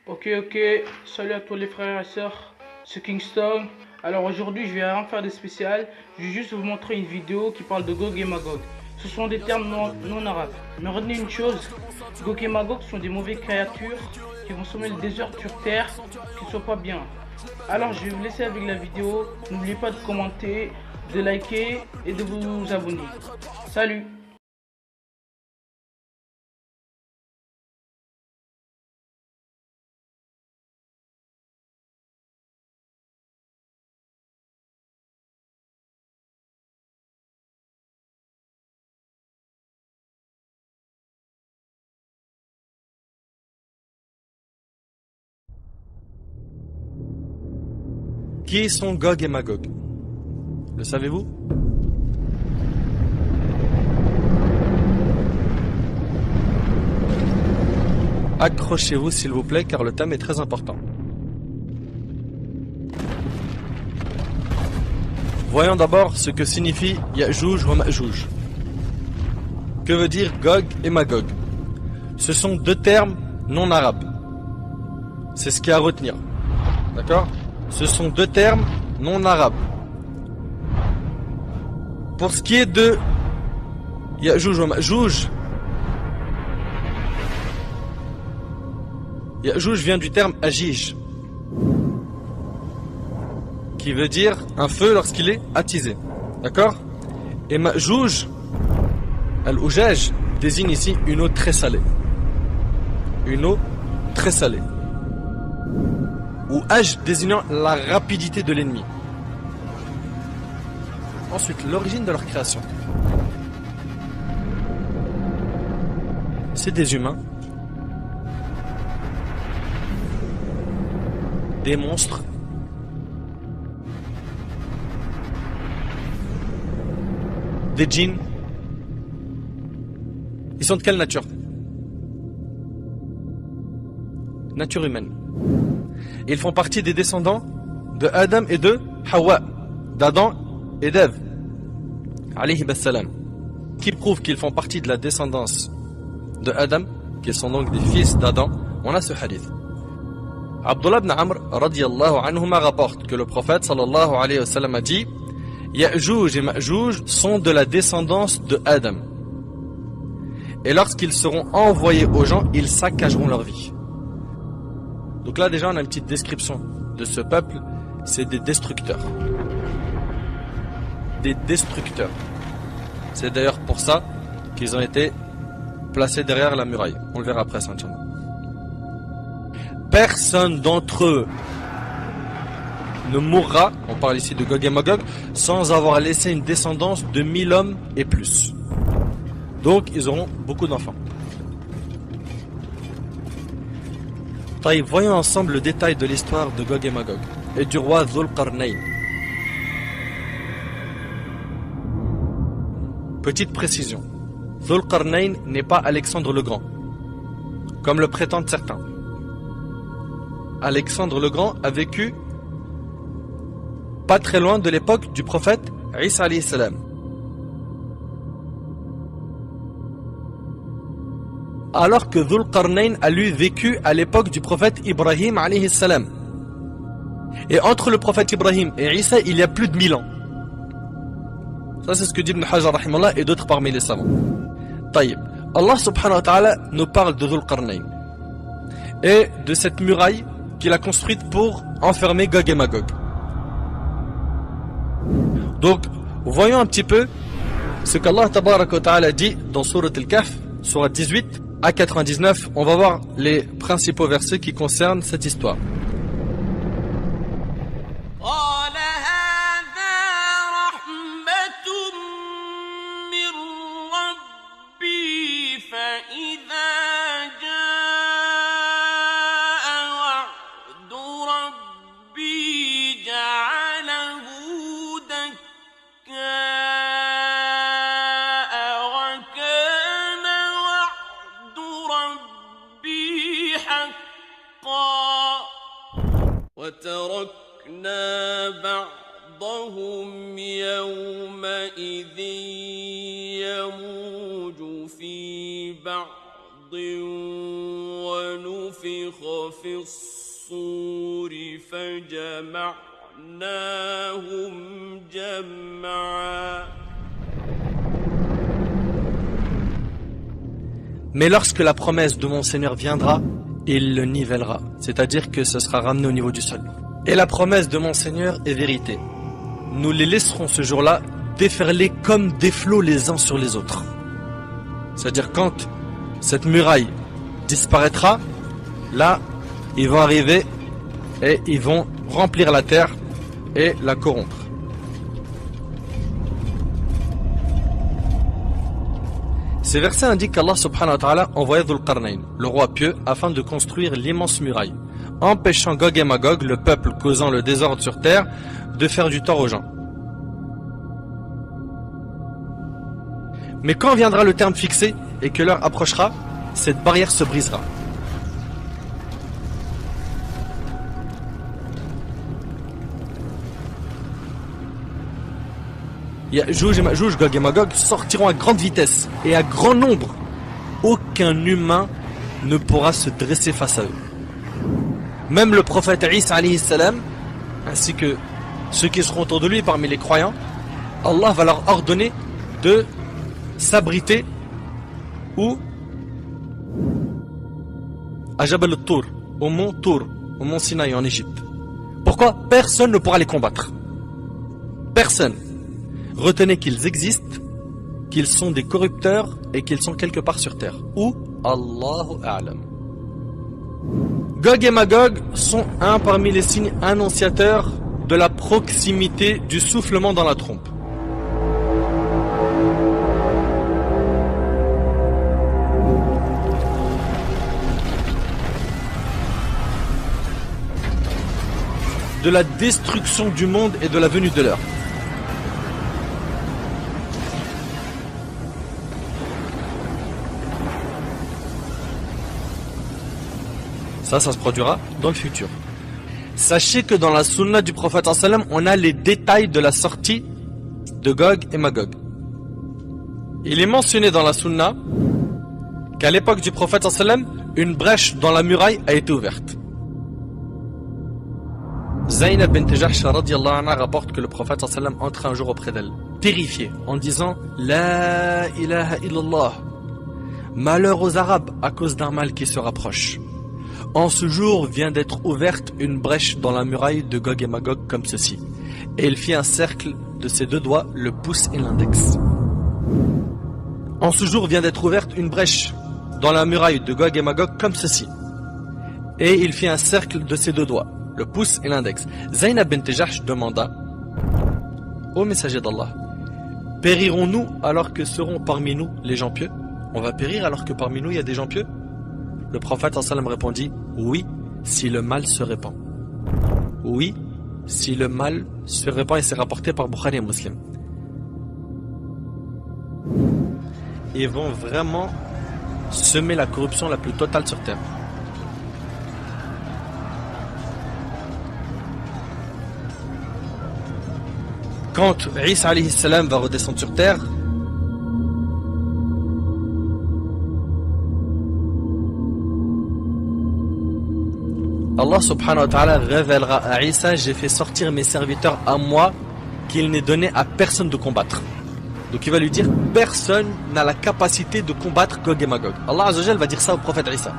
Ok, salut à tous les frères et sœurs, c'est Kingston. Alors aujourd'hui je vais rien faire de spécial, je vais juste vous montrer une vidéo qui parle de Gog et Magog. Ce sont des termes non arabes. Mais retenez une chose, Gog et Magog sont des mauvaises créatures qui vont semer le désert sur terre, qui ne sont pas bien. Alors je vais vous laisser avec la vidéo, n'oubliez pas de commenter, de liker et de vous abonner. Salut! Qui sont Gog et Magog? Le savez-vous? Accrochez-vous s'il vous plaît car le thème est très important. Voyons d'abord ce que signifie Ya'juj wa Ma'juj. Que veut dire Gog et Magog? Ce sont deux termes non arabes. C'est ce qu'il y a à retenir. D'accord? Ce sont deux termes non arabes. Pour ce qui est de Ya'juj wa Ma'juj, Ya'juj vient du terme Ajij, qui veut dire un feu lorsqu'il est attisé. D'accord? Et Ma'juj, Al-Ujaj, désigne ici une eau très salée. Une eau très salée. Ou Aj désignant la rapidité de l'ennemi. Ensuite, l'origine de leur création. C'est des humains, des monstres, des djinns. Ils sont de quelle nature? Nature humaine. Ils font partie des descendants de Adam et de Hawa, d'Adam et d'Ève, alayhi bassalam, qui prouve qu'ils font partie de la descendance de Adam, qu'ils sont donc des fils d'Adam. On a ce hadith. Abdullah ibn Amr radiyallahu anhuma rapporte que le prophète sallallahu alayhi wa sallam a dit: Ya'juj et Ma'juj sont de la descendance de Adam. Et lorsqu'ils seront envoyés aux gens, ils saccageront leur vie. Donc là déjà on a une petite description de ce peuple, c'est des destructeurs. Des destructeurs. C'est d'ailleurs pour ça qu'ils ont été placés derrière la muraille. On le verra après ça, Inch'Allah. Personne d'entre eux ne mourra, on parle ici de Gog et Magog, sans avoir laissé une descendance de 1000 hommes et plus. Donc ils auront beaucoup d'enfants. Voyons ensemble le détail de l'histoire de Gog et Magog et du roi Dhul Qarnayn. Petite précision, Dhul Qarnayn n'est pas Alexandre le Grand, comme le prétendent certains. Alexandre le Grand a vécu pas très loin de l'époque du prophète Isa alayhi salam. Alors que Dhul Qarnayn a lui vécu à l'époque du prophète Ibrahim alayhi salam. Et entre le prophète Ibrahim et Isa, il y a plus de 1000 ans. Ça c'est ce que dit Ibn Hajar rahimallah et d'autres parmi les savants. Taïb. Allah subhanahu wa ta'ala nous parle de Dhul Qarnayn et de cette muraille qu'il a construite pour enfermer Gog et Magog. Donc, voyons un petit peu ce qu'Allah tabaraka wa ta'ala dit dans Surat Al-Kahf, Surat 18 à 99. On va voir les principaux versets qui concernent cette histoire. وتركنا بعضهم يومئذ يموج في بعض ونفخ في الصور فجمعناهم جمعا. Mais lorsque la promesse de mon Seigneur viendra, il le nivellera, c'est-à-dire que ce sera ramené au niveau du sol. Et la promesse de mon Seigneur est vérité. Nous les laisserons ce jour-là déferler comme des flots les uns sur les autres. C'est-à-dire quand cette muraille disparaîtra, là, ils vont arriver et ils vont remplir la terre et la corrompre. Ces versets indiquent qu'Allah subhanahu wa ta'ala envoya Dhul Qarnayn, le roi pieux, afin de construire l'immense muraille, empêchant Gog et Magog, le peuple causant le désordre sur terre, de faire du tort aux gens. Mais quand viendra le terme fixé et que l'heure approchera, cette barrière se brisera. Ya'juj et Ma'juj, Gog et Magog sortiront à grande vitesse et à grand nombre. Aucun humain ne pourra se dresser face à eux. Même le prophète Isa alayhi salam, ainsi que ceux qui seront autour de lui parmi les croyants, Allah va leur ordonner de s'abriter où? À Jabal al-Tour, au mont Tour, au mont Sinaï en Égypte. Pourquoi? Personne ne pourra les combattre. Personne. Retenez qu'ils existent, qu'ils sont des corrupteurs et qu'ils sont quelque part sur terre. Où? Allahu A'lam. Gog et Magog sont un parmi les signes annonciateurs de la proximité du soufflement dans la trompe. De la destruction du monde et de la venue de l'heure. Ça se produira dans le futur. Sachez que dans la sunna du prophète sallam, on a les détails de la sortie de Gog et Magog. Il est mentionné dans la sunna qu'à l'époque du prophète sallam, une brèche dans la muraille a été ouverte. Zaynab bint Jahsh radiyallahu anha rapporte que le prophète sallam entra un jour auprès d'elle, terrifié, en disant La ilaha illallah. Malheur aux Arabes à cause d'un mal qui se rapproche. En ce jour vient d'être ouverte une brèche dans la muraille de Gog et Magog comme ceci. Et il fit un cercle de ses deux doigts, le pouce et l'index. En ce jour vient d'être ouverte une brèche dans la muraille de Gog et Magog comme ceci. Et il fit un cercle de ses deux doigts, le pouce et l'index. Zaynab bint Jahsh demanda Ô messager d'Allah, périrons-nous alors que seront parmi nous les gens pieux? On va périr alors que parmi nous il y a des gens pieux? Le prophète sallam répondit oui, si le mal se répand. Oui, si le mal se répand, et c'est rapporté par Bukhari et Muslim. Ils vont vraiment semer la corruption la plus totale sur terre. Quand Isa alayhi salam va redescendre sur terre, Allah subhanahu wa ta'ala révélera à Isa, j'ai fait sortir mes serviteurs à moi qu'il n'ait donné à personne de combattre. Donc il va lui dire, personne n'a la capacité de combattre Gog et Magog. Allah Azza wa Jal va dire ça au prophète Isa.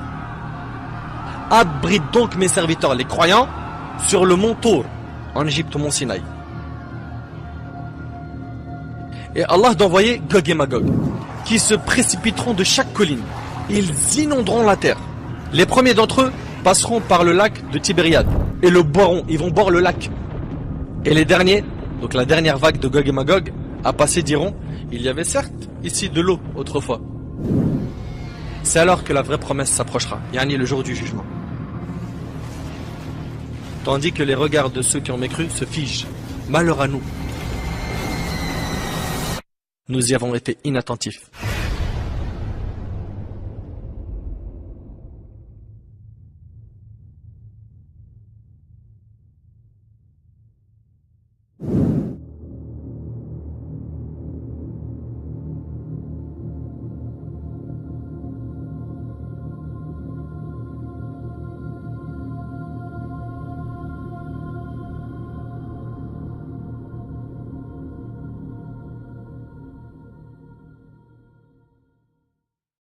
Abrite donc mes serviteurs, les croyants, sur le mont Tour, en Égypte, au mont Sinaï. Et Allah d'envoyer Gog et Magog, qui se précipiteront de chaque colline. Ils inonderont la terre. Les premiers d'entre eux passeront par le lac de Tibériade et le boiront, ils vont boire le lac. Et les derniers, donc la dernière vague de Gog et Magog, à passer diront, il y avait certes ici de l'eau autrefois. C'est alors que la vraie promesse s'approchera, yani le jour du jugement. Tandis que les regards de ceux qui ont mécru se figent. Malheur à nous. Nous y avons été inattentifs.